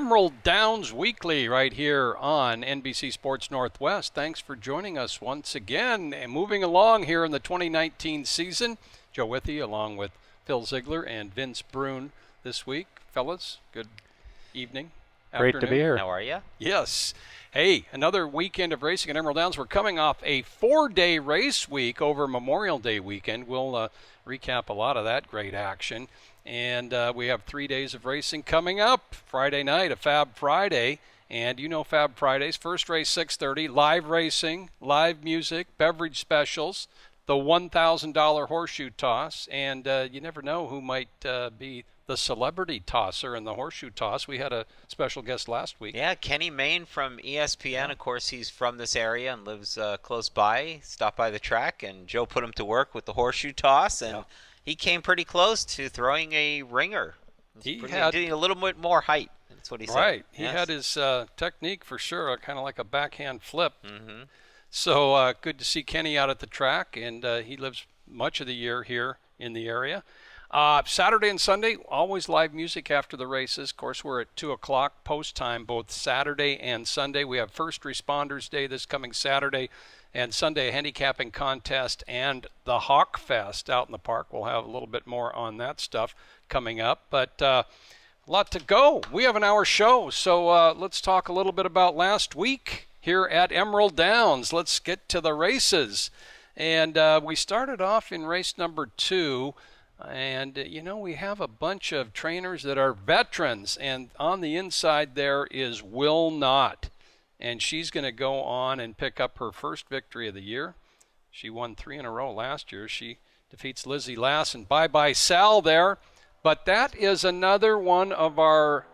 Emerald Downs Weekly right here on NBC Sports Northwest. Thanks for joining us once again. And moving along here in the 2019 season, Joe Withey along with Phil Ziegler and Vince Brune this week. Fellas, good evening. Great afternoon. to be here. How are you? Yes. Hey, another weekend of racing at Emerald Downs. We're coming off a 4-day race week over Memorial Day weekend. We'll recap a lot of that great action. And we have 3 days of racing coming up. Friday night, a Fab Friday. And you know Fab Fridays. First race, 6:30. Live racing, live music, beverage specials, the $1,000 horseshoe toss. And you never know who might be the celebrity tosser in the horseshoe toss. We had a special guest last week. Yeah, Kenny Mayne from ESPN. Of course, he's from this area and lives close by. Stopped by the track, and Joe put him to work with the horseshoe toss, and he came pretty close to throwing a ringer. He had a little bit more height. That's what he said. Right. He had his technique for sure, kind of like a backhand flip. Mm-hmm. So good to see Kenny out at the track, and he lives much of the year here in the area. Saturday and Sunday, always live music after the races. Of course, we're at 2 o'clock post time, both Saturday and Sunday. We have First Responders Day this coming Saturday, and Sunday a handicapping contest and the Hawk Fest out in the park. We'll have a little bit more on that stuff coming up, but a lot to go. We have an hour show, so let's talk a little bit about last week here at Emerald Downs. Let's get to the races. And we started off in race number 2. And, we have a bunch of trainers that are veterans. And on the inside there is Will Knott. And she's going to go on and pick up her first victory of the year. She won 3 in a row last year. She defeats Lizzie Lassen. Bye-bye Sal there. But that is another one of our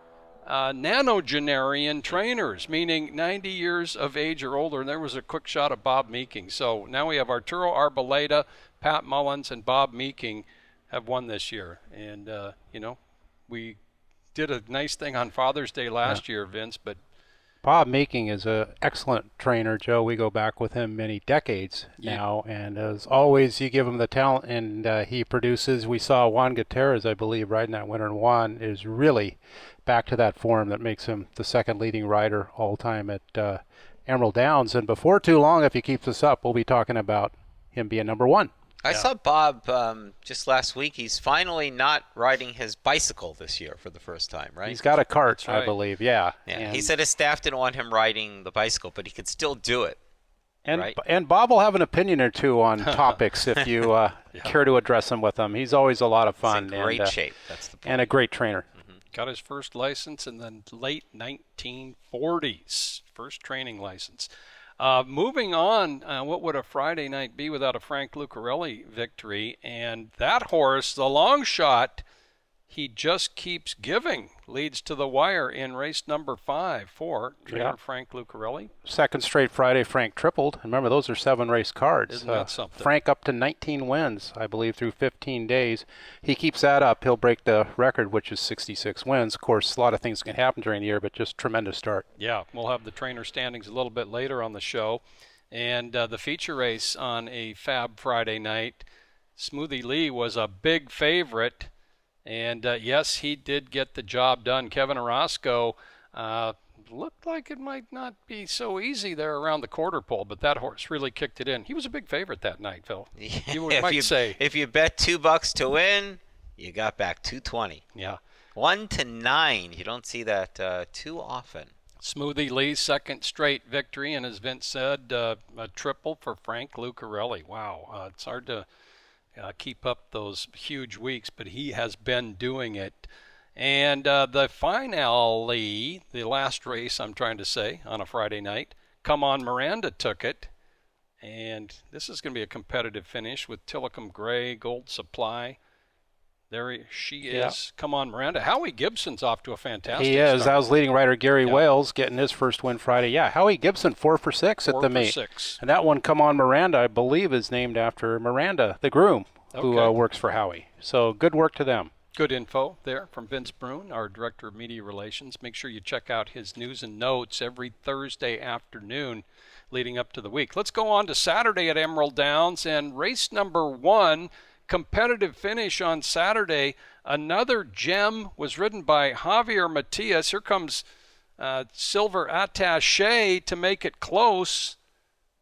nanogenarian trainers, meaning 90 years of age or older. And there was a quick shot of Bob Meeking. So now we have Arturo Arboleda, Pat Mullins, and Bob Meeking have won this year. And, we did a nice thing on Father's Day last year, Vince, but Bob Meeking is an excellent trainer, Joe. We go back with him many decades now, and as always, you give him the talent, and he produces. We saw Juan Gutierrez, I believe, riding that winner, and Juan is really back to that form that makes him the second leading rider all time at Emerald Downs. And before too long, if he keeps this up, we'll be talking about him being number 1. I saw Bob just last week. He's finally not riding his bicycle this year for the first time, right? He's got a cart, I believe, yeah. He said his staff didn't want him riding the bicycle, but he could still do it. And Bob will have an opinion or two on topics if you care to address him with him. He's always a lot of fun. He's in great shape. That's the point. And a great trainer. Mm-hmm. Got his first license in the late 1940s, first training license. Moving on, what would a Friday night be without a Frank Lucarelli victory? And that horse, the long shot, he just keeps giving. Leads to the wire in race number 5 for trainer Frank Lucarelli. Second straight Friday, Frank tripled. Remember, those are 7-race cards. Isn't that something? Frank up to 19 wins, I believe, through 15 days. He keeps that up. He'll break the record, which is 66 wins. Of course, a lot of things can happen during the year, but just tremendous start. Yeah, we'll have the trainer standings a little bit later on the show. And the feature race on a Fab Friday night, Smoothie Lee was a big favorite. And, yes, he did get the job done. Kevin Orozco looked like it might not be so easy there around the quarter pole, but that horse really kicked it in. He was a big favorite that night, Phil. You might say. If you bet $2 to win, you got back $2.20. Yeah. 1 to 9. You don't see that too often. Smoothie Lee's second straight victory, and as Vince said, a triple for Frank Lucarelli. Wow, it's hard to keep up those huge weeks, but he has been doing it. And the finale, the last race, I'm trying to say, on a Friday night, Come On Miranda took it. And this is going to be a competitive finish with Tillicum Gray, Gold Supply. There she is. Come On Miranda. Howie Gibson's off to a fantastic start. start. That was leading rider Gary Wales getting his first win Friday. Yeah, Howie Gibson 4 for 6 at the meet. And that one, Come On Miranda, I believe is named after Miranda, the groom, who works for Howie. So good work to them. Good info there from Vince Brune, our Director of Media Relations. Make sure you check out his news and notes every Thursday afternoon leading up to the week. Let's go on to Saturday at Emerald Downs, and race number 1, competitive finish on Saturday. Another gem was ridden by Javier Matias. Here comes Silver Attaché to make it close,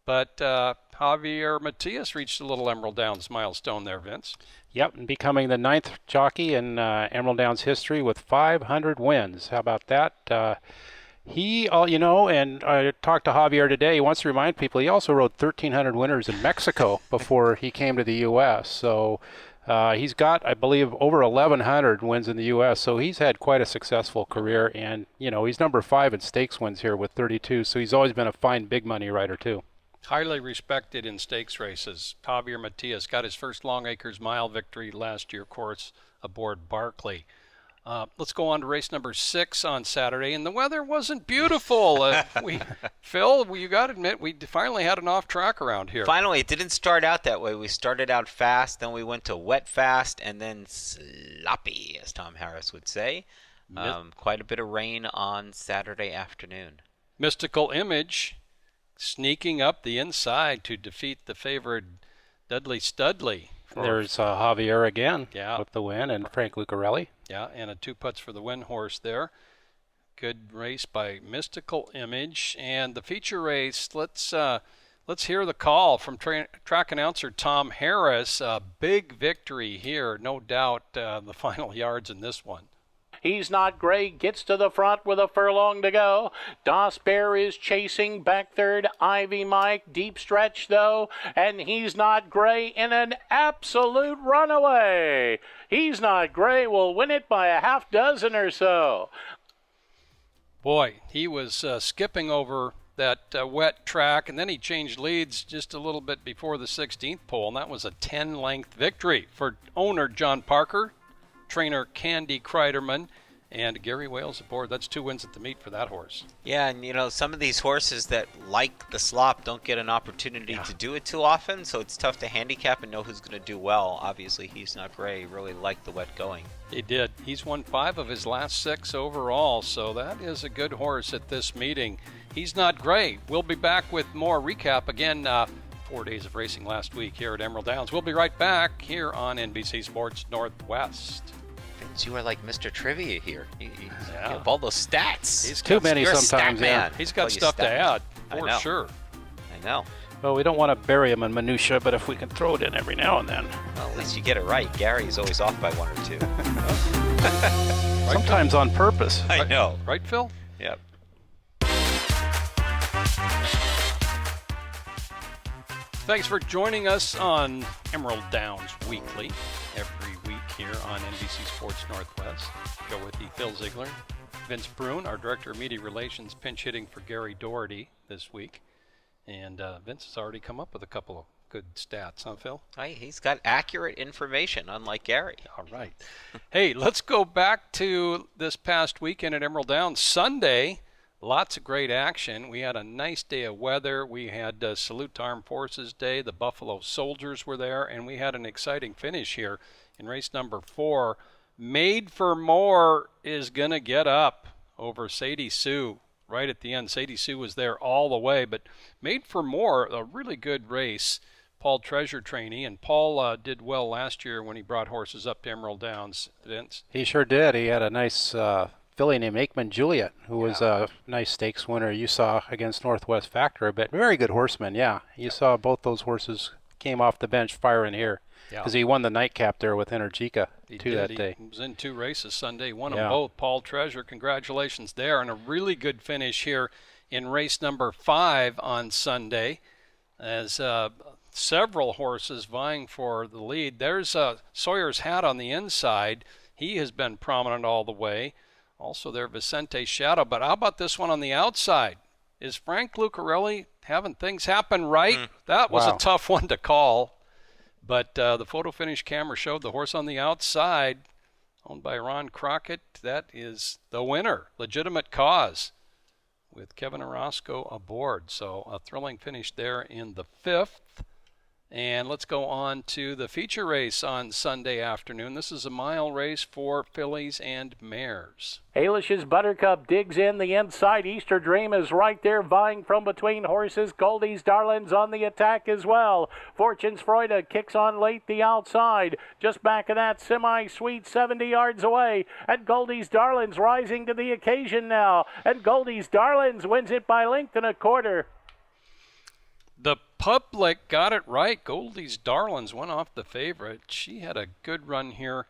but Javier Matias reached a little Emerald Downs milestone there, Vince. Yep, and becoming the 9th jockey in Emerald Downs history with 500 wins. How about that? He, and I talked to Javier today. He wants to remind people he also rode 1,300 winners in Mexico before he came to the U.S. So he's got, I believe, over 1,100 wins in the U.S. So he's had quite a successful career. And, he's number 5 in stakes wins here with 32. So he's always been a fine big money rider, too. Highly respected in stakes races. Javier Matias got his first Long Acres Mile victory last year, of course, aboard Barkley. Let's go on to race number 6 on Saturday, and the weather wasn't beautiful. Phil, you got to admit, we finally had an off track around here. Finally, it didn't start out that way. We started out fast, then we went to wet fast, and then sloppy, as Tom Harris would say. Quite a bit of rain on Saturday afternoon. Mystical Image sneaking up the inside to defeat the favored Dudley Studley. There's Javier again Yeah. with the win, and Frank Lucarelli. Yeah, and a 2 putts for the win horse there. Good race by Mystical Image. And the feature race, let's hear the call from track announcer Tom Harris. A big victory here, no doubt, the final yards in this one. He's Not Gray gets to the front with a furlong to go. Das Bear is chasing back third. Ivy Mike, deep stretch though. And He's Not Gray in an absolute runaway. He's Not Gray will win it by a half dozen or so. Boy, he was skipping over that wet track, and then he changed leads just a little bit before the 16th pole, and that was a 10-length victory for owner John Parker, trainer Candy Kreiderman, and Gary Wales aboard. That's 2 wins at the meet for that horse. Yeah, and some of these horses that like the slop don't get an opportunity to do it too often, so it's tough to handicap and know who's going to do well. Obviously, He's Not Gray. He really liked the wet going. He did. He's won 5 of his last 6 overall, so that is a good horse at this meeting. He's Not Gray. We'll be back with more recap again. 4 days of racing last week here at Emerald Downs. We'll be right back here on NBC Sports Northwest. Vince, you are like Mr. Trivia here. You have all those stats. He's Too many You're a sometimes, stat man. He's got Oh, you stuff to stat man. add, I for know. sure. I know. Well, we don't want to bury him in minutia, but if we can throw it in every now and then. Well, at least you get it right. Gary is always off by 1 or 2. Sometimes on purpose. I know. Right, Phil? Yep. Thanks for joining us on Emerald Downs Weekly every week here on NBC Sports Northwest. Go with you, Phil Ziegler. Vince Brune, our Director of Media Relations, pinch hitting for Gary Doherty this week. And Vince has already come up with a couple of good stats, huh, Phil? He's got accurate information, unlike Gary. All right. Hey, let's go back to this past weekend at Emerald Downs. Sunday, lots of great action. We had a nice day of weather. We had Salute to Armed Forces Day. The Buffalo Soldiers were there, and we had an exciting finish here in race number 4. Made for More is going to get up over Sadie Sue right at the end. Sadie Sue was there all the way, but Made for More, a really good race. Paul Treasure trainee, and Paul did well last year when he brought horses up to Emerald Downs. Vince? He sure did. He had a nice filly named Aikman Juliet, who was a nice stakes winner you saw against Northwest Factor, but very good horseman, yeah. You saw both those horses came off the bench firing here because he won the nightcap there with Energica that day. He was in 2 races Sunday, won them both. Paul Treasure, congratulations there, and a really good finish here in race number 5 on Sunday as several horses vying for the lead. There's Sawyer's Hat on the inside. He has been prominent all the way. Also there, Vicente Shadow. But how about this one on the outside? Is Frank Lucarelli having things happen right? That was a tough one to call. But the photo finish camera showed the horse on the outside, owned by Ron Crockett. That is the winner, Legitimate Cause, with Kevin Orozco aboard. So a thrilling finish there in the 5th. And let's go on to the feature race on Sunday afternoon. This is a mile race for fillies and mares. Ailish's Buttercup digs in the inside. Easter Dream is right there vying from between horses. Goldie's Darlin's on the attack as well. Fortune's Freude kicks on late the outside. Just back of that, Semi-Sweet 70 yards away. And Goldie's Darlin's rising to the occasion now. And Goldie's Darlin's wins it by length and a quarter. The public got it right. Goldie's Darlings went off the favorite. She had a good run here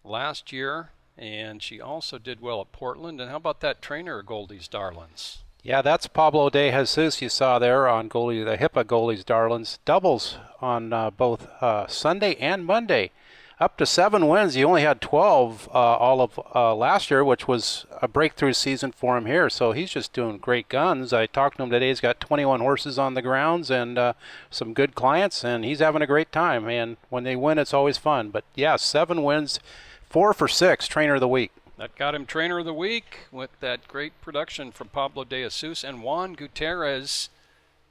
last year, and she also did well at Portland. And how about that trainer, Goldie's Darlings? Yeah, that's Pablo de Jesus you saw there on Goldie, the hip of Goldie's Darlings. Doubles on both Sunday and Monday. Up to 7 wins. He only had 12 all of last year, which was a breakthrough season for him here. So he's just doing great guns. I talked to him today. He's got 21 horses on the grounds and some good clients, and he's having a great time. And when they win, it's always fun. But, yeah, 7 wins, 4 for 6, Trainer of the Week. That got him Trainer of the Week with that great production from Pablo de Jesus. And Juan Gutierrez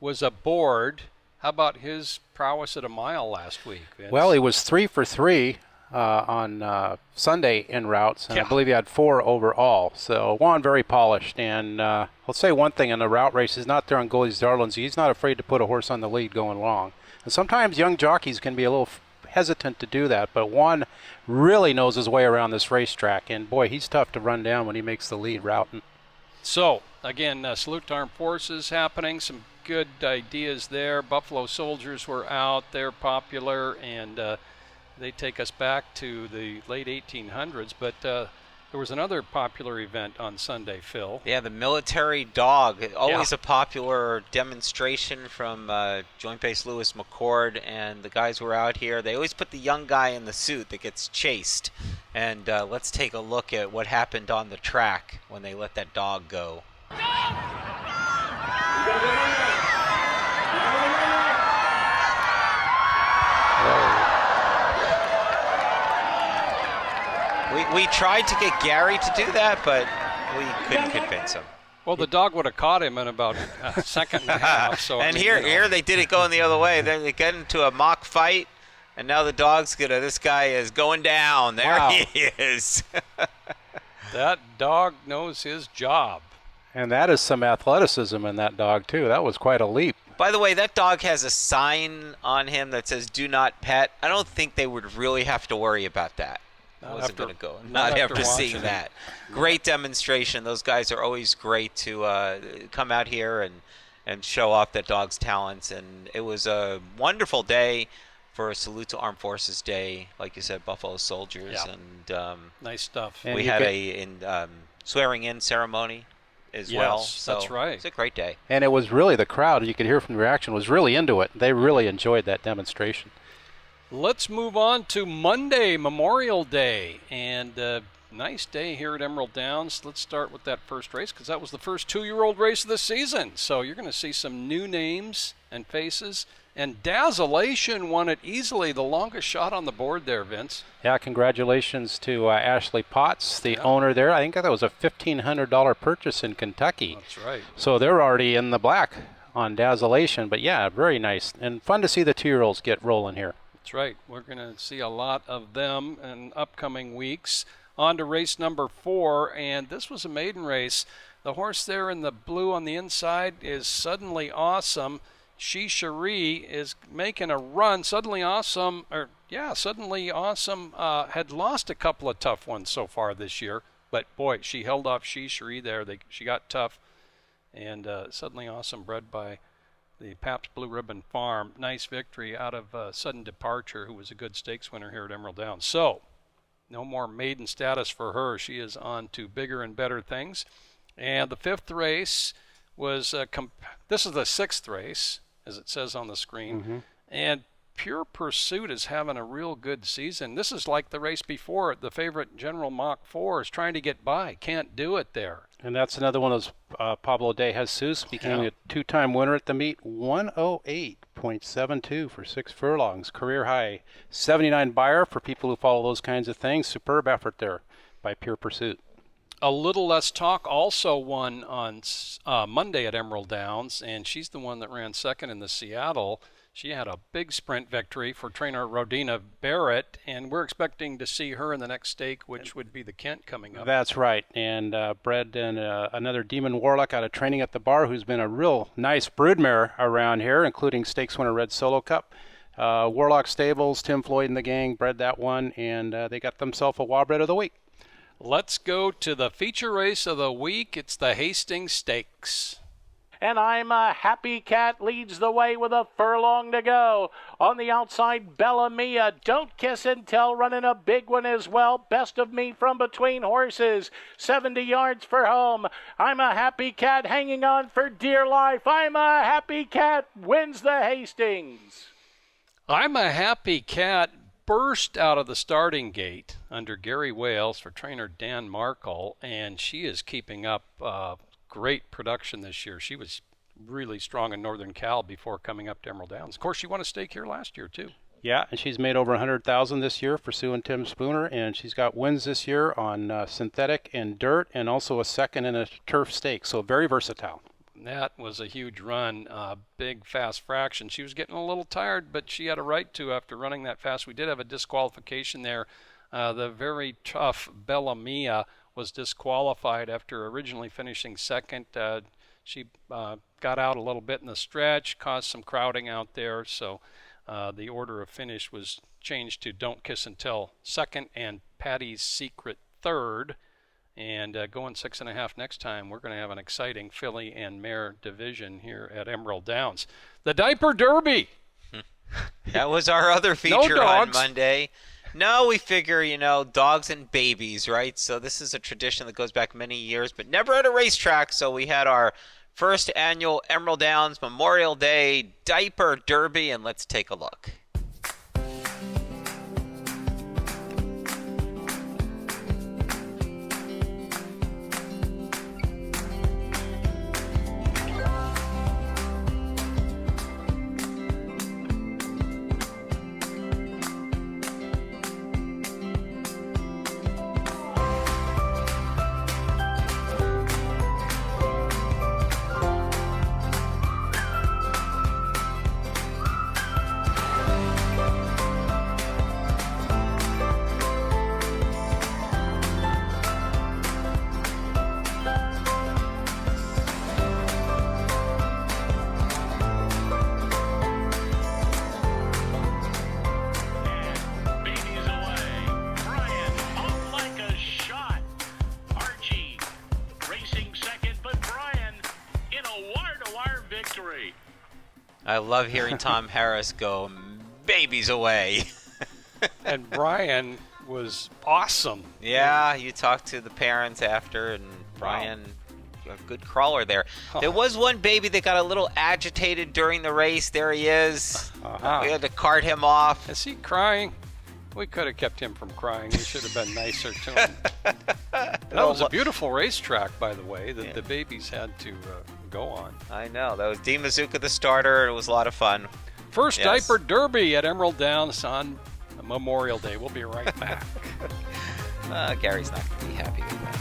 was aboard. How about his prowess at a mile last week, Vince? Well, he was 3 for 3 on Sunday in routes, and I believe he had 4 overall. So Juan very polished. And I'll say one thing in the route race, he's not there on Goldie's Darlings. He's not afraid to put a horse on the lead going long. And sometimes young jockeys can be a little hesitant to do that, but Juan really knows his way around this racetrack. And boy, he's tough to run down when he makes the lead routing. So, again, Salute to Armed Forces happening. Some good ideas there. Buffalo Soldiers were out. They're popular, and they take us back to the late 1800s. But there was another popular event on Sunday, Phil. Yeah, the military dog. Always a popular demonstration from Joint Base Lewis McCord, and the guys who were out here. They always put the young guy in the suit that gets chased. And let's take a look at what happened on the track when they let that dog go. We tried to get Gary to do that, but we couldn't convince him. Well, the dog would have caught him in about a second and a half. So and here they did it going the other way. They get into a mock fight, and now the dog's this guy is going down. There he is. That dog knows his job. And that is some athleticism in that dog, too. That was quite a leap. By the way, that dog has a sign on him that says, "Do not pet." I don't think they would really have to worry about that. I wasn't going to go. Not after seeing that. Great demonstration. Those guys are always great to come out here and show off that dog's talents. And it was a wonderful day for a Salute to Armed Forces Day. Like you said, Buffalo Soldiers. Yeah. And nice stuff. we had a swearing-in ceremony as well. So that's right. It's a great day. And it was really the crowd, you could hear from the reaction, was really into it. They really enjoyed that demonstration. Let's move on to Monday, Memorial Day, and nice day here at Emerald Downs. Let's start with that first race because that was the first 2-year-old race of the season. So you're going to see some new names and faces. And Dazzlation won it easily, the longest shot on the board there, Vince. Yeah, congratulations to Ashley Potts, the owner there. I think that was a $1,500 purchase in Kentucky. That's right. So they're already in the black on Dazzlation. But yeah, very nice and fun to see the 2-year-olds get rolling here. That's right. We're going to see a lot of them in upcoming weeks. On to race number 4, and this was a maiden race. The horse there in the blue on the inside is Suddenly Awesome. She Cherie is making a run. Suddenly Awesome had lost a couple of tough ones so far this year, but boy, she held off She Cherie there. She got tough, and Suddenly Awesome, bred by the Pabst Blue Ribbon Farm. Nice victory out of Sudden Departure, who was a good stakes winner here at Emerald Downs. So, no more maiden status for her. She is on to bigger and better things. And the 5th race was, this is the 6th race, as it says on the screen. Mm-hmm. And Pure Pursuit is having a real good season. This is like the race before it. The favorite General Mach 4 is trying to get by. Can't do it there. And that's another one of those. Pablo de Jesus became a 2-time winner at the meet. 108.72 for 6 furlongs. Career high. 79 buyer for people who follow those kinds of things. Superb effort there by Pure Pursuit. A Little Less Talk also won on Monday at Emerald Downs, and she's the one that ran second in the Seattle. She had a big sprint victory for trainer Rodina Barrett, and we're expecting to see her in the next stake, which would be the Kent coming up. That's right, and bred in another Demon Warlock out of training at the bar, who's been a real nice broodmare around here, including stakes winner Red Solo Cup. Warlock Stables, Tim Floyd and the gang bred that one, and they got themselves a Wabred of the Week. Let's go to the feature race of the week. It's the Hastings Stakes. And I'm a Happy Cat leads the way with a furlong to go. On the outside, Bella Mia, Don't Kiss and Tell, running a big one as well. Best of Me from between horses, 70 yards for home. I'm a Happy Cat hanging on for dear life. I'm a Happy Cat wins the Hastings. I'm a Happy Cat burst out of the starting gate under Gary Wales for trainer Dan Markle, and she is keeping up great production this year. She was really strong in Northern Cal before coming up to Emerald Downs. Of course, she won a stake here last year, too. Yeah, and she's made over 100,000 this year for Sue and Tim Spooner, and she's got wins this year on synthetic and dirt, and also a second in a turf stake, so very versatile. That was a huge run, big, fast fraction. She was getting a little tired, but she had a right to after running that fast. We did have a disqualification there. The very tough Bella Mia was disqualified after originally finishing second. She got out a little bit in the stretch, caused some crowding out there, so the order of finish was changed to Don't Kiss and Tell second and Patty's Secret third. And going 6.5 next time, we're going to have an exciting filly and mare division here at Emerald Downs. The Diaper Derby. That was our other feature on Monday. No, we figure, dogs and babies, right? So this is a tradition that goes back many years, but never at a racetrack. So we had our first annual Emerald Downs Memorial Day Diaper Derby, and let's take a look. I love hearing Tom Harris go, babies away. And Brian was awesome. Yeah, you talked to the parents after, and Brian, a good crawler there. There was one baby that got a little agitated during the race. There he is. We had to cart him off. Is he crying? We could have kept him from crying. We should have been nicer to him. That was a beautiful racetrack, by the way, that the babies had to go on. I know. That was Dee Mazuka, the starter. It was a lot of fun. First Diaper Derby at Emerald Downs on Memorial Day. We'll be right back. Gary's not going to be happy with that.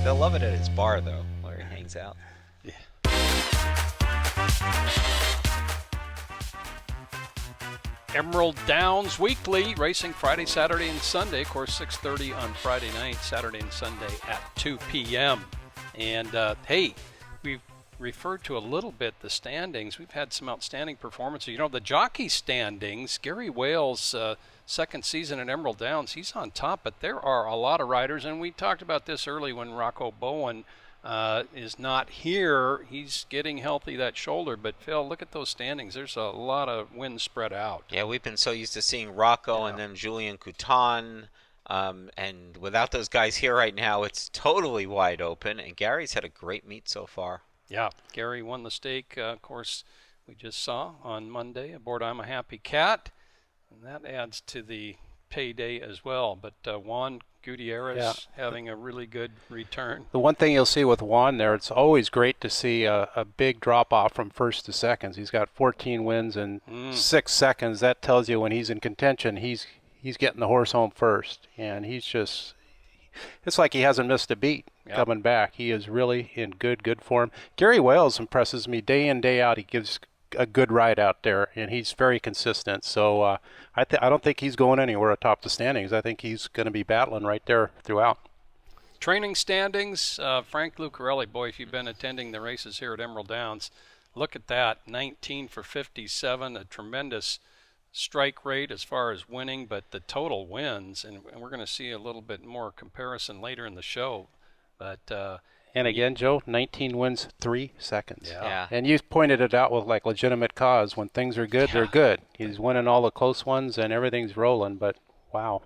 They'll love it at his bar, though, where he hangs out. Yeah. Emerald Downs Weekly, racing Friday, Saturday, and Sunday. Of course, 6:30 on Friday night, Saturday and Sunday at 2 p.m. And, hey, we've referred to a little bit the standings. We've had some outstanding performances. The jockey standings, Gary Wales' second season at Emerald Downs, he's on top, but there are a lot of riders, and we talked about this early when Rocco Bowen is not here. He's getting healthy, that shoulder. But, Phil, look at those standings. There's a lot of wins spread out. Yeah, we've been so used to seeing Rocco and then Julian Coutan. And without those guys here right now, it's totally wide open. And Gary's had a great meet so far. Yeah, Gary won the stake, of course, we just saw on Monday aboard I'm a Happy Cat. And that adds to the payday as well. But Juan Gutierrez having a really good return. The one thing you'll see with Juan there, it's always great to see a big drop-off from first to seconds. He's got 14 wins in 6 seconds. That tells you when he's in contention, he's getting the horse home first. And he's just it's like he hasn't missed a beat coming back. He is really in good form. Gary Wales impresses me day in, day out. He gives a good ride out there, and he's very consistent. So I don't think he's going anywhere atop the standings. I think he's going to be battling right there throughout. Training standings, Frank Lucarelli, boy, if you've been attending the races here at Emerald Downs, look at that, 19 for 57, a tremendous strike rate as far as winning, but the total wins, and we're going to see a little bit more comparison later in the show. But and again, Joe, 19 wins, 3 seconds. Yeah. And you pointed it out with like legitimate cause. When things are good, they're good. He's winning all the close ones, and everything's rolling, but wow.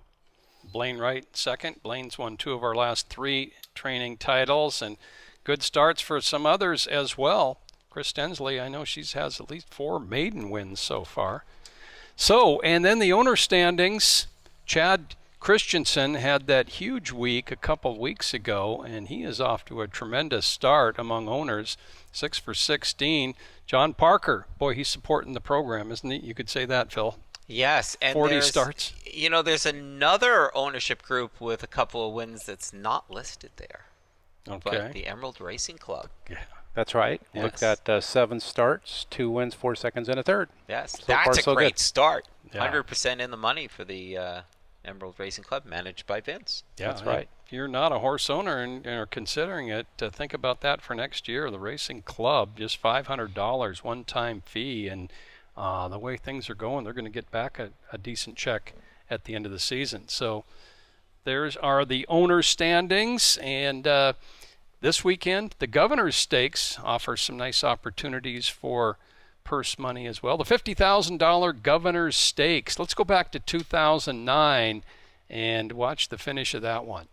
Blaine Wright second. Blaine's won 2 of our last 3 training titles, and good starts for some others as well. Chris Stensley, I know she has at least 4 maiden wins so far. So, and then the owner standings, Chad Christensen had that huge week a couple weeks ago, and he is off to a tremendous start among owners, 6 for 16. John Parker, boy, he's supporting the program, isn't he? You could say that, Phil. Yes, and 40 starts. You know, there's another ownership group with a couple of wins that's not listed there. Okay. But the Emerald Racing Club. Yeah. That's right. Yes. We've got 7 starts, 2 wins, 4 seconds, and a third. Yes, So that's far, a so great good. start. Yeah. 100% in the money for the Emerald Racing Club, managed by Vince. Yeah, That's right. If you're not a horse owner and are considering it, think about that for next year. The Racing Club, just $500 one-time fee, and the way things are going, they're going to get back a decent check at the end of the season. So there's are the owner standings, and this weekend the Governor's Stakes offers some nice opportunities for purse money as well. The $50,000 Governor's Stakes. Let's go back to 2009 and watch the finish of that one.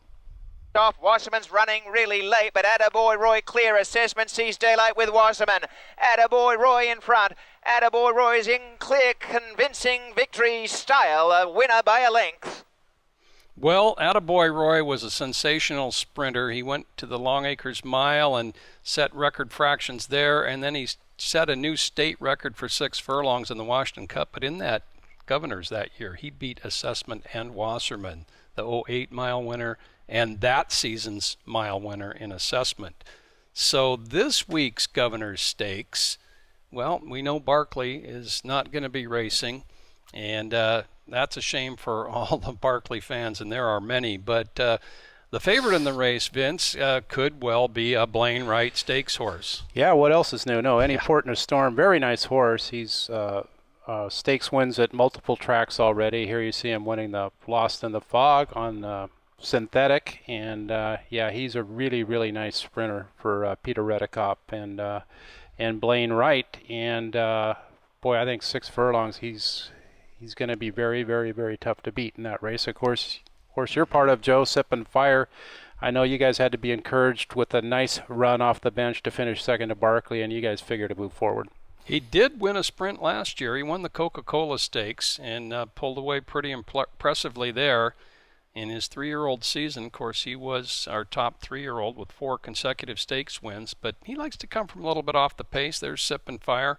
Off. Wasserman's running really late, but Attaboy Roy, clear assessment, sees daylight with Wasserman. Attaboy Roy in front. Attaboy Roy is in clear, convincing victory style, a winner by a length. Well, Attaboy Roy was a sensational sprinter. He went to the Long Acres Mile and set record fractions there, and then he set a new state record for 6 furlongs in the Washington Cup. But in that Governor's that year, he beat Assessment and Wasserman, the 08 mile winner and that season's mile winner in Assessment. So this week's Governor's Stakes, well, we know Barkley is not going to be racing, and that's a shame for all the Barkley fans, and there are many. But the favorite in the race, Vince, could well be a Blaine Wright Stakes horse. Yeah, what else is new? No, Any Port in a Storm, very nice horse. He's stakes wins at multiple tracks already. Here you see him winning the Lost in the Fog on synthetic, and yeah, he's a really nice sprinter for Peter Redekop and Blaine Wright. And boy, I think 6 furlongs, he's going to be very tough to beat in that race. Of course you're part of, Joe, Sip and Fire. I know you guys had to be encouraged with a nice run off the bench to finish second to Barkley, and you guys figured to move forward. He did win a sprint last year. He won the Coca-Cola Stakes and pulled away pretty impressively there. In his 3-year-old season, of course, he was our top 3-year-old with 4 consecutive stakes wins, but he likes to come from a little bit off the pace. There's Sip and Fire.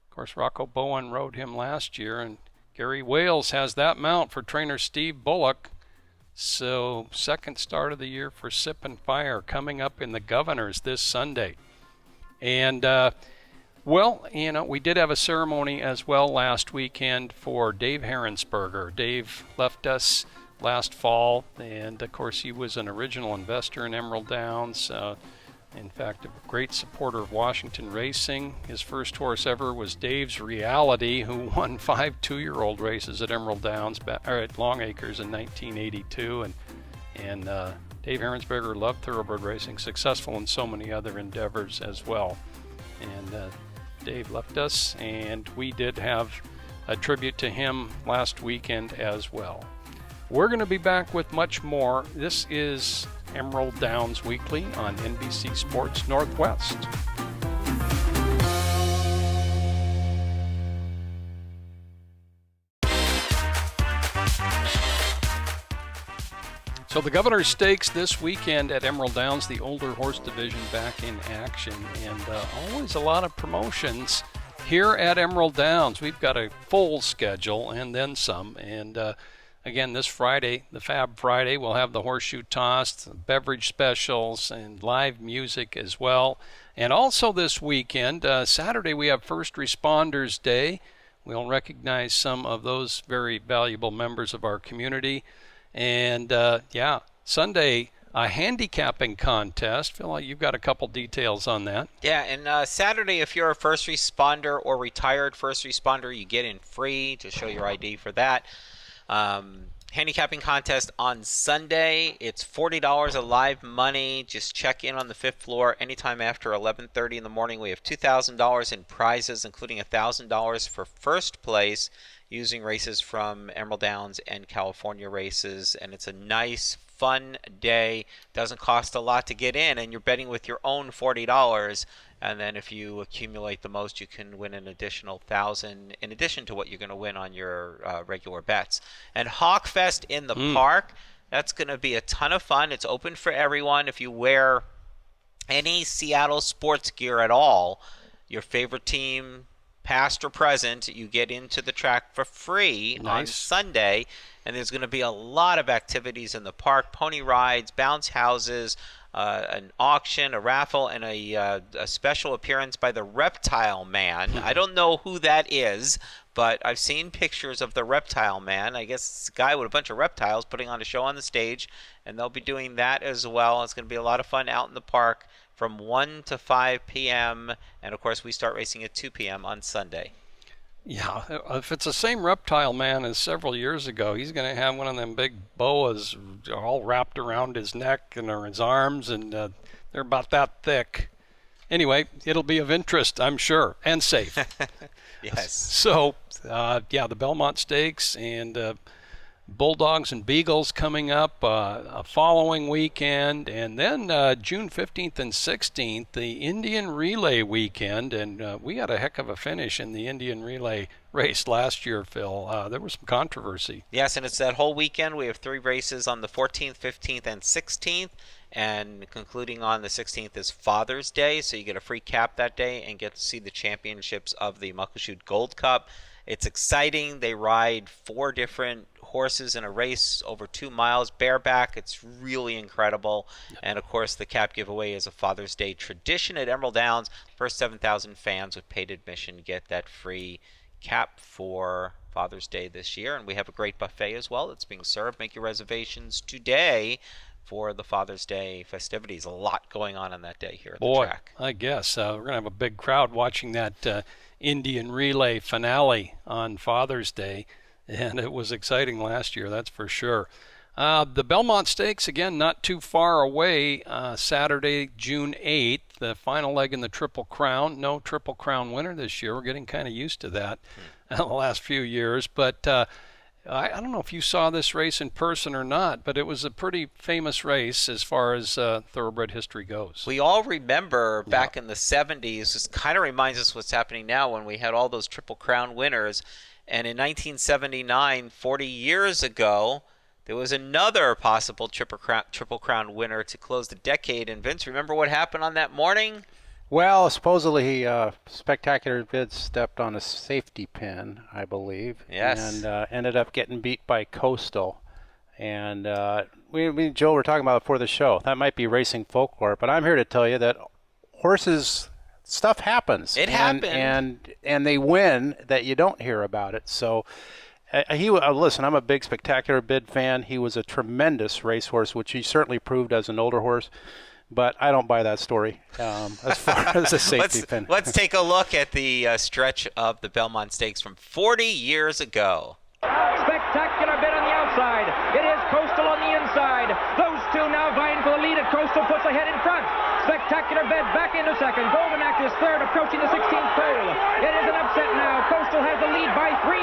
Of course, Rocco Bowen rode him last year, and Gary Wales has that mount for trainer Steve Bullock. So, second start of the year for Sip and Fire coming up in the Governors this Sunday. And, well, you know, we did have a ceremony as well last weekend for Dave Herensberger. Dave left us last fall, and of course he was an original investor in Emerald Downs. In fact, a great supporter of Washington racing. His first horse ever was Dave's Reality, who won 5 2-year-old races at Emerald Downs, or at Long Acres in 1982. And Dave Herensberger loved thoroughbred racing, successful in so many other endeavors as well. And Dave left us, and we did have a tribute to him last weekend as well. We're going to be back with much more. This is Emerald Downs Weekly on NBC Sports Northwest. So the Governor's Stakes this weekend at Emerald Downs, the older horse division back in action, and always a lot of promotions here at Emerald Downs. We've got a full schedule and then some, and Again, this Friday, the Fab Friday, we'll have the horseshoe toss, beverage specials, and live music as well. And also this weekend, Saturday, we have First Responders Day. We'll recognize some of those very valuable members of our community. And, Sunday, a handicapping contest. Feel like you've got a couple details on that. Yeah, and Saturday, if you're a first responder or retired first responder, you get in free to show your ID for that. Handicapping contest on Sunday. It's $40 of live money. Just check in on the 5th floor anytime after 11:30 in the morning. We have $2,000 in prizes, including $1,000 for first place using races from Emerald Downs and California races. And it's a nice, fun day. Doesn't cost a lot to get in, and you're betting with your own $40. And then if you accumulate the most, you can win an additional $1,000 in addition to what you're going to win on your regular bets. And Hawkfest in the park, that's going to be a ton of fun. It's open for everyone. If you wear any Seattle sports gear at all, your favorite team, past or present, you get into the track for free on Sunday. And there's going to be a lot of activities in the park, pony rides, bounce houses, an auction, a raffle, and a special appearance by the Reptile Man. I don't know who that is, but I've seen pictures of the Reptile Man. I guess it's a guy with a bunch of reptiles putting on a show on the stage, and they'll be doing that as well. It's going to be a lot of fun out in the park from 1 to 5 p.m., and of course we start racing at 2 p.m. on Sunday. Yeah, if it's the same Reptile Man as several years ago, he's going to have one of them big boas all wrapped around his neck and his arms, and they're about that thick. Anyway, it'll be of interest, I'm sure, and safe. Yes. So, the Belmont Stakes and Bulldogs and Beagles coming up a following weekend, and then June 15th and 16th, the Indian Relay weekend, and we had a heck of a finish in the Indian Relay race last year, Phil. There was some controversy. Yes, and it's that whole weekend. We have 3 races on the 14th, 15th, and 16th, and concluding on the 16th is Father's Day, so you get a free cap that day and get to see the championships of the Muckleshoot Gold Cup. It's exciting. They ride 4 different horses in a race over 2 miles bareback. It's really incredible. And of course, the cap giveaway is a Father's Day tradition at Emerald Downs. First 7,000 fans with paid admission get that free cap for Father's Day this year. And we have a great buffet as well that's being served. Make your reservations today for the Father's Day festivities. A lot going on that day here at the track. I guess we're going to have a big crowd watching that Indian Relay finale on Father's Day, and it was exciting last year, that's for sure. The Belmont Stakes, again, not too far away, Saturday, June 8th, the final leg in the Triple Crown. No Triple Crown winner this year. We're getting kind of used to that in the last few years, but I don't know if you saw this race in person or not, but it was a pretty famous race as far as thoroughbred history goes. We all remember back in the 70s, this kind of reminds us what's happening now when we had all those Triple Crown winners. And in 1979, 40 years ago, there was another possible Triple Crown winner to close the decade. And Vince, remember what happened on that morning? Well, supposedly Spectacular Bid stepped on a safety pin, I believe. Yes. And ended up getting beat by Coastal. And me and Joe were talking about it before the show. That might be racing folklore, but I'm here to tell you that horses, stuff happens. It happened. And they win that you don't hear about it. So, listen, I'm a big Spectacular Bid fan. He was a tremendous racehorse, which he certainly proved as an older horse. But I don't buy that story as far as a safety pin. Let's take a look at the stretch of the Belmont Stakes from 40 years ago. Spectacular Bid on the outside. It is Coastal on the inside. Those two now vying for the lead, and Coastal puts ahead in front. Spectacular Bid back into second. Golden Act is third, approaching the 16th pole. It is an upset now. Coastal has the lead by 3.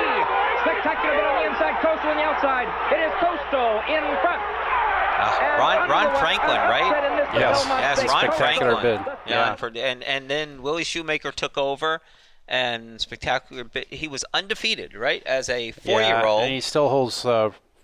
Spectacular Bid on the inside, Coastal on the outside. It is Coastal in front. Ron Franklin, right? Yes, Ron Franklin. Bid. Yeah, and then Willie Shoemaker took over, and Spectacular Bid. He was undefeated, right, as a 4-year-old. And he still holds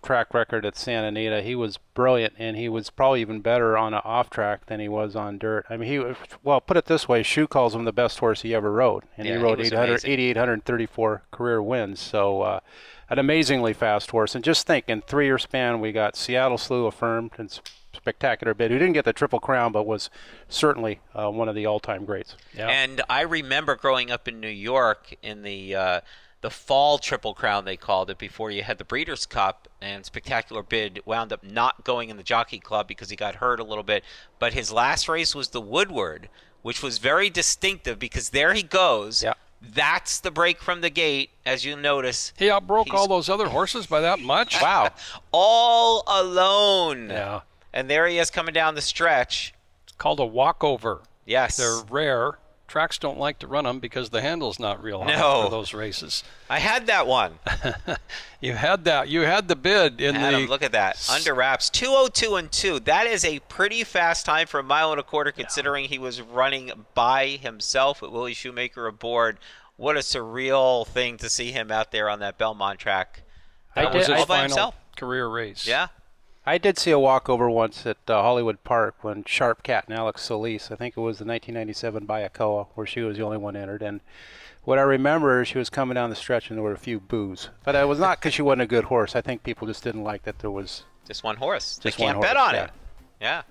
track record at Santa Anita. He was brilliant, and he was probably even better on an off track than he was on dirt. I mean, put it this way, Shu calls him the best horse he ever rode, and he rode 8,834 career wins. So an amazingly fast horse. And just think, in 3-year span, we got Seattle Slew affirmed and Spectacular Bid, who didn't get the Triple Crown, but was certainly one of the all-time greats. Yeah. And I remember growing up in New York in the fall Triple Crown, they called it, before you had the Breeders' Cup, and Spectacular Bid wound up not going in the Jockey Club because he got hurt a little bit. But his last race was the Woodward, which was very distinctive because there he goes. Yeah. That's the break from the gate, as you notice. He outbroke all those other horses by that much? Wow. All alone. Yeah. And there he is coming down the stretch. It's called a walkover. Yes. They're rare. Tracks don't like to run them because the handle's not real high for those races. I had that one. You had that. You had the bid in Adam, look at that. Under wraps, 2:02 and 2. That is a pretty fast time for a mile and a quarter, considering he was running by himself with Willie Shoemaker aboard. What a surreal thing to see him out there on that Belmont track. That was his all by final himself. career race. Yeah. I did see a walkover once at Hollywood Park when Sharp Cat and Alex Solis, I think it was the 1997 Bayakoa, where she was the only one entered. And what I remember is she was coming down the stretch and there were a few boos. But it was not because she wasn't a good horse. I think people just didn't like that there was just one horse. Just they can't bet on it. Yeah.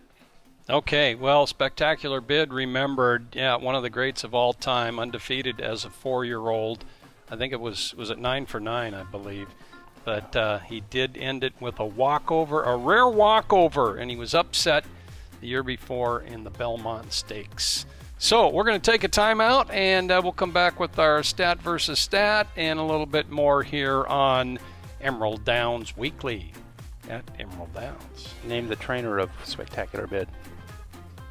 Okay, well, Spectacular Bid remembered, one of the greats of all time, undefeated as a 4-year-old. I think it was it 9 for 9, I believe. But he did end it with a walkover, a rare walkover, and he was upset the year before in the Belmont Stakes. So we're going to take a timeout, and we'll come back with our stat versus stat and a little bit more here on Emerald Downs Weekly at Emerald Downs. Name the trainer of Spectacular Bid.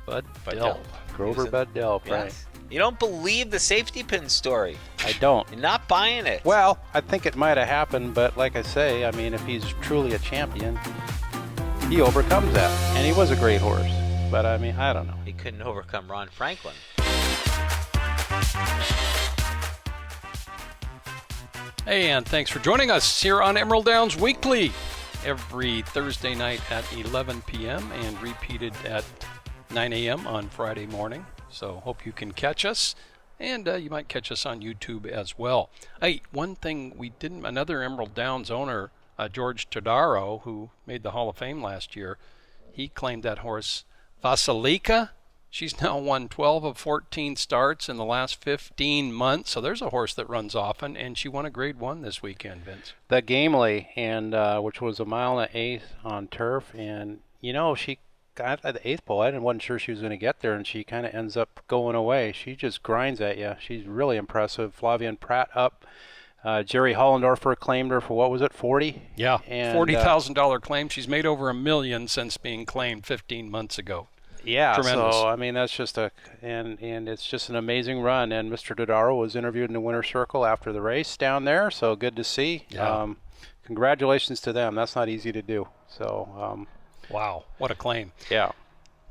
Bud Delp. Grover Bud Delp, right. Yes. You don't believe the safety pin story. I don't. You're not buying it. Well, I think it might have happened, but like I say, I mean, if he's truly a champion, he overcomes that. And he was a great horse. But, I mean, I don't know. He couldn't overcome Ron Franklin. Hey, and thanks for joining us here on Emerald Downs Weekly every Thursday night at 11 p.m. and repeated at 9 a.m. on Friday morning. So hope you can catch us, and you might catch us on YouTube as well. Hey, one thing we didn't, another Emerald Downs owner, George Todaro, who made the Hall of Fame last year, he claimed that horse, Vasilika. She's now won 12 of 14 starts in the last 15 months. So there's a horse that runs often, and she won a Grade 1 this weekend, Vince. The Gamely, and which was a mile and an eighth on turf, and she got at the eighth pole. I wasn't sure she was going to get there, and she kind of ends up going away. She just grinds at you. She's really impressive. Flavian Pratt up. Jerry Hollendorfer claimed her for, what was it, 40? Yeah, and $40,000 claim. She's made over $1 million since being claimed 15 months ago. Yeah, tremendous. So I mean that's just and it's just an amazing run. And Mr. Dodaro was interviewed in the winner's circle after the race down there, so good to see. Yeah. Congratulations to them. That's not easy to do. So wow, what a claim. Yeah,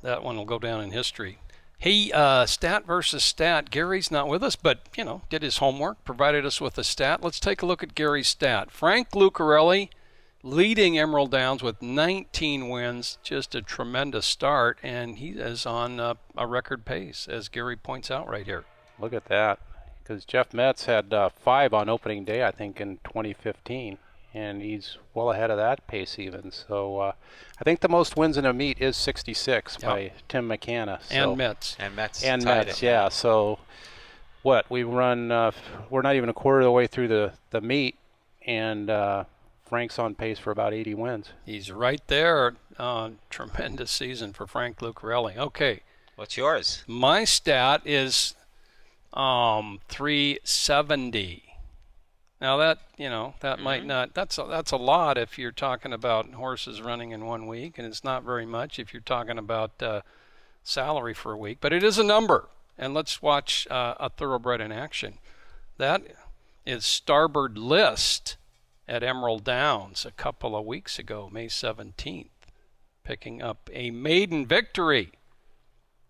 that one will go down in history. Hey, stat versus stat. Gary's not with us, but did his homework, provided us with a stat. Let's take a look at Gary's stat. Frank Lucarelli leading Emerald Downs with 19 wins, just a tremendous start, and he is on a record pace, as Gary points out right here. Look at that, because Jeff Metz had 5 on opening day, I think, in 2015, and he's well ahead of that pace even. So I think the most wins in a meet is 66 by Tim McCanna. So. And Metz. And Metz. And Metz, yeah. So we run, we're not even a quarter of the way through the meet, and Frank's on pace for about 80 wins. He's right there. Tremendous season for Frank Lucarelli. Okay. What's yours? My stat is 370. Now that might not. That's a lot if you're talking about horses running in 1 week, and it's not very much if you're talking about salary for a week. But it is a number, and let's watch a thoroughbred in action. That is Starboard List at Emerald Downs a couple of weeks ago, May 17th, picking up a maiden victory.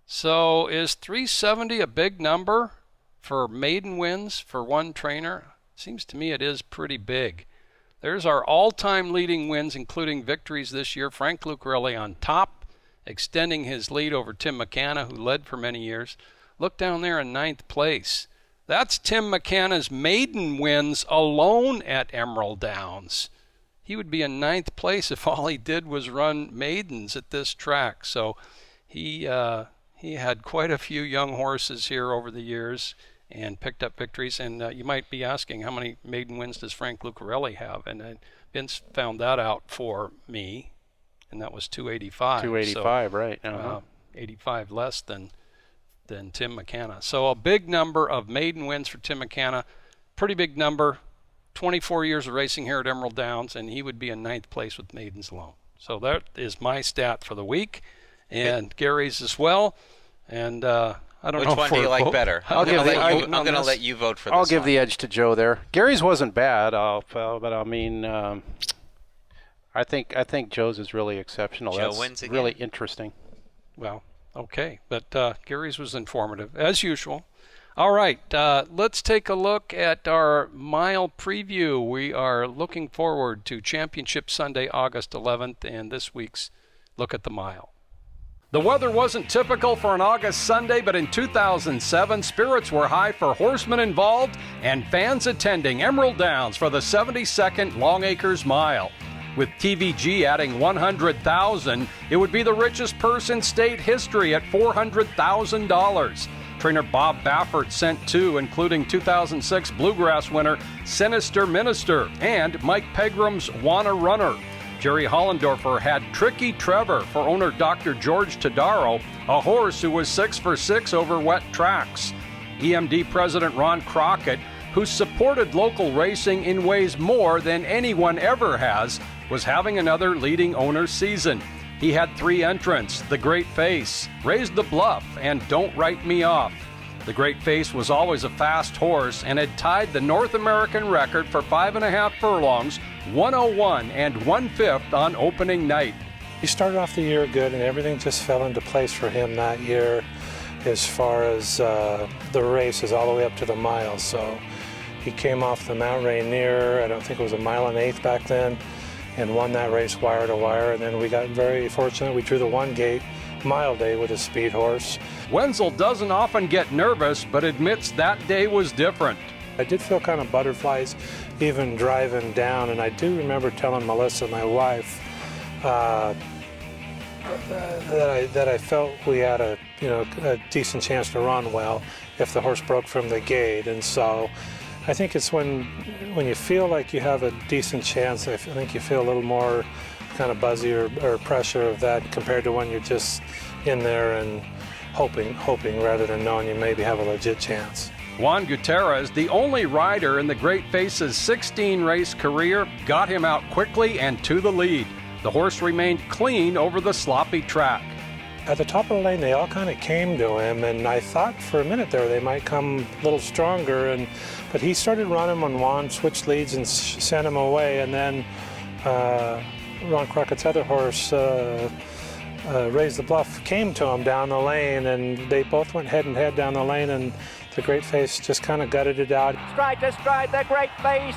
So is 370 a big number for maiden wins for one trainer? Seems to me it is pretty big. There's our all-time leading wins, including victories this year. Frank Lucarelli on top, extending his lead over Tim McCanna, who led for many years. Look down there in 9th place. That's Tim McCanna's maiden wins alone at Emerald Downs. He would be in 9th place if all he did was run maidens at this track. So he had quite a few young horses here over the years and picked up victories. And you might be asking, how many maiden wins does Frank Lucarelli have? And Vince found that out for me, and that was 285. 285, so, right. 85 less than Tim McCanna. So a big number of maiden wins for Tim McCanna. Pretty big number. 24 years of racing here at Emerald Downs, and he would be in 9th place with maidens alone. So that is my stat for the week, and Gary's as well. And I don't know which one do you like better. I'm going to let you vote for this. I'll give the edge to Joe there. Gary's wasn't bad, but I mean, I think Joe's is really exceptional. Joe That's wins again. Really interesting. Well, okay, but Gary's was informative as usual. All right, let's take a look at our mile preview. We are looking forward to Championship Sunday, August 11th, and this week's Look at the Mile. The weather wasn't typical for an August Sunday, but in 2007, spirits were high for horsemen involved and fans attending Emerald Downs for the 72nd Longacres Mile. With TVG adding $100,000, it would be the richest purse in state history at $400,000. Trainer Bob Baffert sent two, including 2006 Bluegrass winner Sinister Minister and Mike Pegram's Wanna Runner. Jerry Hollendorfer had Tricky Trevor for owner Dr. George Tadaro, a horse who was 6 for 6 over wet tracks. EMD President Ron Crockett, who supported local racing in ways more than anyone ever has, was having another leading owner season. He had 3 entrants, The Great Face, Raise the Bluff, and Don't Write Me Off. The Great Face was always a fast horse and had tied the North American record for 5.5 furlongs, 101 and 1/5 on opening night. He started off the year good, and everything just fell into place for him that year as far as the races all the way up to the mile. So he came off the Mount Rainier, I don't think it was 1 1/8 back then, and won that race wire to wire. And then we got very fortunate. We drew the 1 gate mile day with a speed horse. Wenzel doesn't often get nervous, but admits that day was different. I did feel kind of butterflies even driving down, and I do remember telling Melissa, my wife, that I felt we had a decent chance to run well if the horse broke from the gate. And so I think it's when you feel like you have a decent chance, I think you feel a little more kind of buzzy or pressure of that compared to when you're just in there and hoping rather than knowing you maybe have a legit chance. Juan Gutierrez, the only rider in the Great Face's 16-race career, got him out quickly and to the lead. The horse remained clean over the sloppy track. At the top of the lane, they all kind of came to him, and I thought for a minute there they might come a little stronger, but he started running when Juan switched leads and sent him away, and then Ron Crockett's other horse, Raise the Bluff, came to him down the lane, and they both went head and head down the lane, and the Great Face just kind of gutted it out. Stride to stride, the Great Face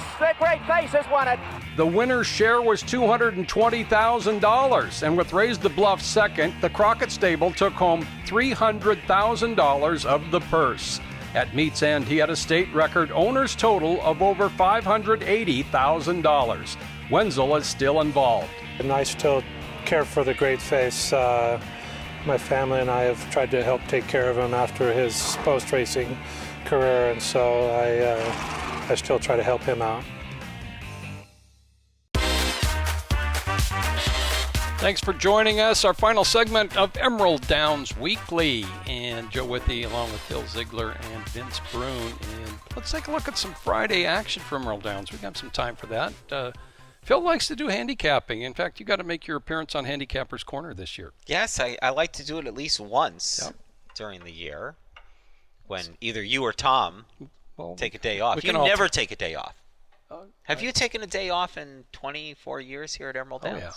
has won it. The winner's share was $220,000, and with Raise the Bluff second, the Crockett stable took home $300,000 of the purse. At meet's end, he had a state record owner's total of over $580,000. Wenzel is still involved. And I still care for the Great Face. My family and I have tried to help take care of him after his post-racing career, and so I still try to help him out. Thanks for joining us. Our final segment of Emerald Downs Weekly. And Joe Withy along with Phil Ziegler and Vince Brune. And let's take a look at some Friday action for Emerald Downs. We've got some time for that. Phil likes to do handicapping. In fact, you got to make your appearance on Handicappers Corner this year. Yes, I like to do it at least once during the year when either you or Tom take a day off. You never take a day off. Have you taken a day off in 24 years here at Emerald Downs? Oh, yeah.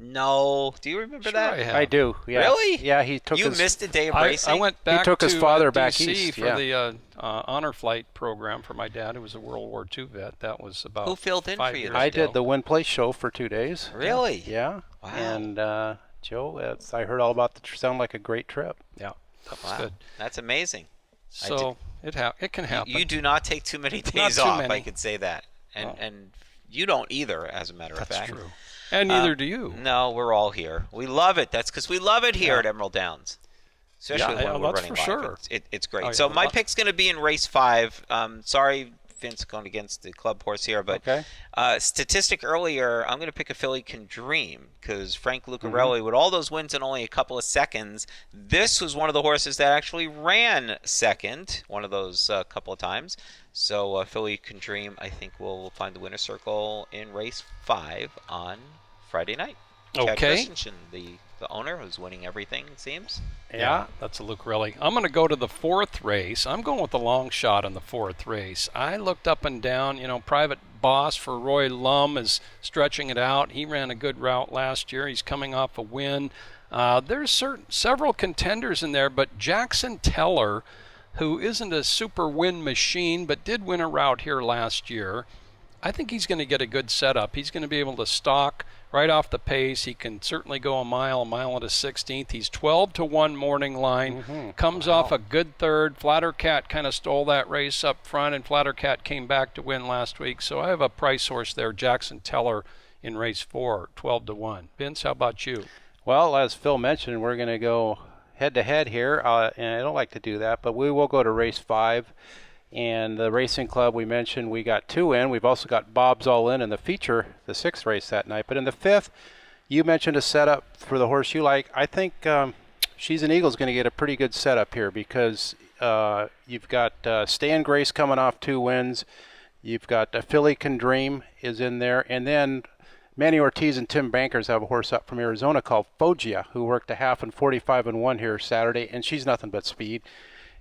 No. Do you remember Sure that? I have. I do. Yeah. Really? Yeah, he took You his... missed a day of I racing? went back took his to father back DC east, for yeah. the honor flight program for my dad, who was a World War II vet. That was about Who filled in 5 for you years then? I ago. did the Win Place show for 2 days. Really? Yeah. Wow. And Joe, I heard all about the sound like a great trip. Yeah, that was Wow. good. That's amazing. So it can happen. You do not take too many days too off, many. I could say that. And Oh. and you don't either, as a matter of That's fact. true. And neither do you. No, we're all here. We love it. That's because we love it here at Emerald Downs. Especially Yeah, when we're that's running for live. sure. It's great. Oh, yeah. So my pick's going to be in race 5. Sorry, Vince, going against the club horse here, but Okay. statistic earlier, I'm going to pick a filly Can Dream because Frank Lucarelli, with all those wins in only a couple of seconds, this was one of the horses that actually ran second one of those couple of times. So filly Can Dream, I think we'll find the winner's circle in race 5 on Friday night. Chad Okay. Christensen, the owner, who's winning everything, it seems. Yeah, that's a Lucarelli. I'm going to go to the 4th race. I'm going with the long shot in the 4th race. I looked up and down. Private Boss for Roy Lum is stretching it out. He ran a good route last year. He's coming off a win. There's several contenders in there, but Jackson Teller, who isn't a super win machine, but did win a route here last year, I think he's going to get a good setup. He's going to be able to stalk right off the pace. He can certainly go a mile and a 16th. He's 12-1 morning line. Comes off a good third. Flattercat kind of stole that race up front, and Flattercat came back to win last week. So I have a price horse there, Jackson Teller, in race 4, 12-1. Vince, how about you? Well, as Phil mentioned, we're going to go head-to-head here, and I don't like to do that, but we will go to race 5. And the racing club we mentioned, we got 2 in. We've also got Bob's All In the feature, the 6th race that night. But in the 5th, you mentioned a setup for the horse you like. I think She's an Eagle's going to get a pretty good setup here because you've got Stan Grace coming off 2 wins. You've got Philly Can Dream is in there. And then Manny Ortiz and Tim Bankers have a horse up from Arizona called Foggia, who worked a half and 45-1 here Saturday, and she's nothing but speed.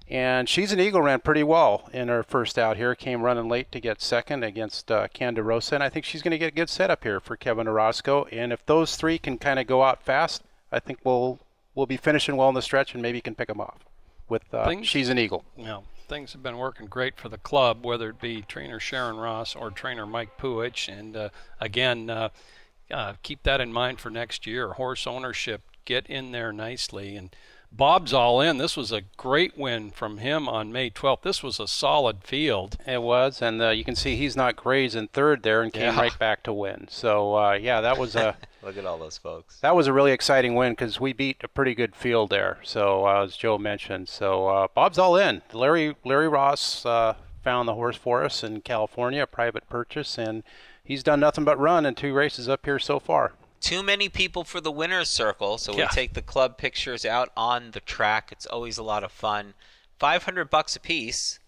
And She's an Eagle ran pretty well in her first out here, came running late to get second against Candarosa, and I think she's going to get a good setup here for Kevin Orozco. And if those 3 can kind of go out fast, I think we'll be finishing well in the stretch and maybe can pick them off with She's an Eagle. Yeah, things have been working great for the club, whether it be trainer Sharon Ross or trainer Mike Puich. And again, keep that in mind for next year. Horse ownership, get in there nicely. And Bob's All In. This was a great win from him on May 12th. This was a solid field. It was, and you can see he's not grazed in third there and came right back to win. So, yeah, that was a Look at all those folks. That was a really exciting win because we beat a pretty good field there. So, as Joe mentioned, so Bob's All In. Larry Ross found the horse for us in California, a private purchase, and he's done nothing but run in 2 races up here so far. Too many people for the winner's circle, so we take the club pictures out on the track. It's always a lot of fun. $500 a piece,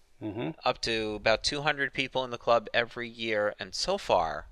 up to about 200 people in the club every year, and so far,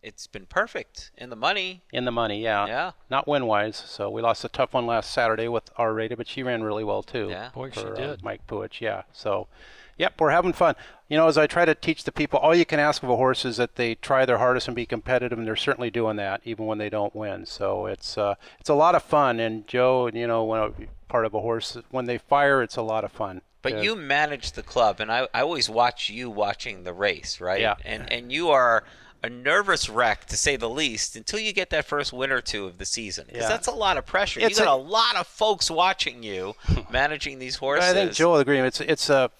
it's been perfect in the money. In the money, yeah. Yeah. Not win-wise, so we lost a tough one last Saturday with R-rated, but she ran really well too. Yeah. Boy, she for, did. Mike Puich, yeah. So, yep, we're having fun. You know, as I try to teach the people, all you can ask of a horse is that they try their hardest and be competitive, and they're certainly doing that, even when they don't win. So it's a lot of fun. And Joe, you know, when part of a horse, when they fire, it's a lot of fun. But you manage the club, and I always watch you watching the race, right? Yeah. And you are a nervous wreck, to say the least, until you get that first win or 2 of the season. Because that's a lot of pressure. You got a lot of folks watching you managing these horses. I think Joe will agree. It's a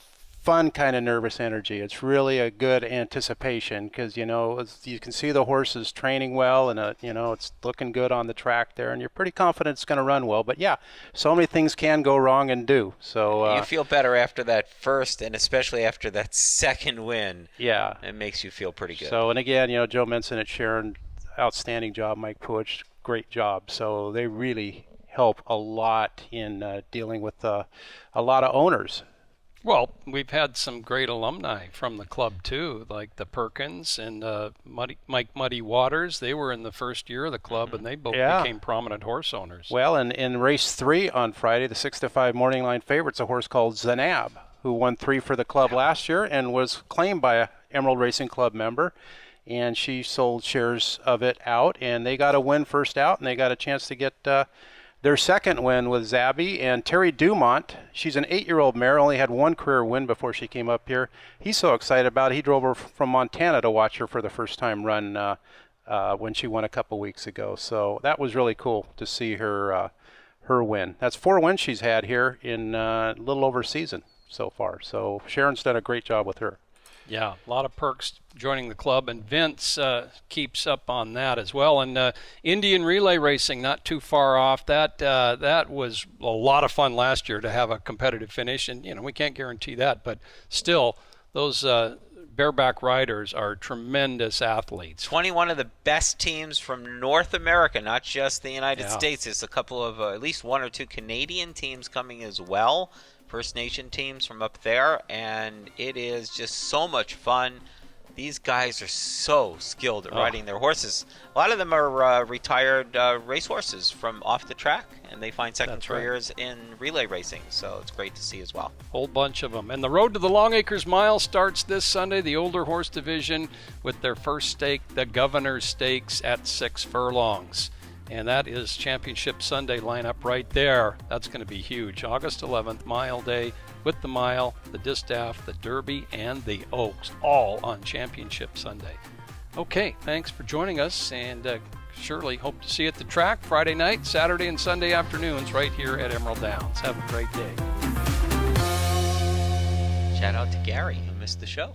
fun kind of nervous energy. It's really a good anticipation because, you know, you can see the horses training well and, you know, it's looking good on the track there and you're pretty confident it's going to run well. But, yeah, so many things can go wrong and do. So you feel better after that first and especially after that second win. Yeah. It makes you feel pretty good. So, and again, you know, Joe mentioned it, Sharon, outstanding job. Mike Puich, great job. So they really help a lot in dealing with a lot of owners. Well, we've had some great alumni from the club, too, like the Perkins and Mike Muddy Waters. They were in the first year of the club, and they both became prominent horse owners. Well, and in race 3 on Friday, the 6-5 morning line favorite's a horse called Zanab, who won 3 for the club last year and was claimed by a Emerald Racing Club member. and she sold shares of it out, and they got a win first out, and they got a chance to get their second win with Zabby. And Terry Dumont, she's an 8-year-old mare, only had one career win before she came up here. He's so excited about it. He drove her from Montana to watch her for the first time run when she won a couple weeks ago. So that was really cool to see her win. That's 4 wins she's had here in a little over a season so far. So Sharon's done a great job with her. Yeah, a lot of perks joining the club, and Vince keeps up on that as well. And Indian relay racing, not too far off. That was a lot of fun last year to have a competitive finish, and we can't guarantee that, but still, those bareback riders are tremendous athletes. 21 of the best teams from North America, not just the United States. There's a couple of at least 1 or 2 Canadian teams coming as well. First Nation teams from up there, and it is just so much fun. These guys are so skilled at riding their horses. A lot of them are retired racehorses from off the track, and they find second careers in relay racing, so it's great to see as well. Whole bunch of them. And the road to the Long Acres Mile starts this Sunday, the older horse division, with their first stake, the Governor's Stakes at 6 furlongs. And that is Championship Sunday lineup right there. That's going to be huge. August 11th, Mile Day, with the Mile, the Distaff, the Derby, and the Oaks, all on Championship Sunday. Okay, thanks for joining us, and surely hope to see you at the track Friday night, Saturday, and Sunday afternoons right here at Emerald Downs. Have a great day. Shout out to Gary, who missed the show.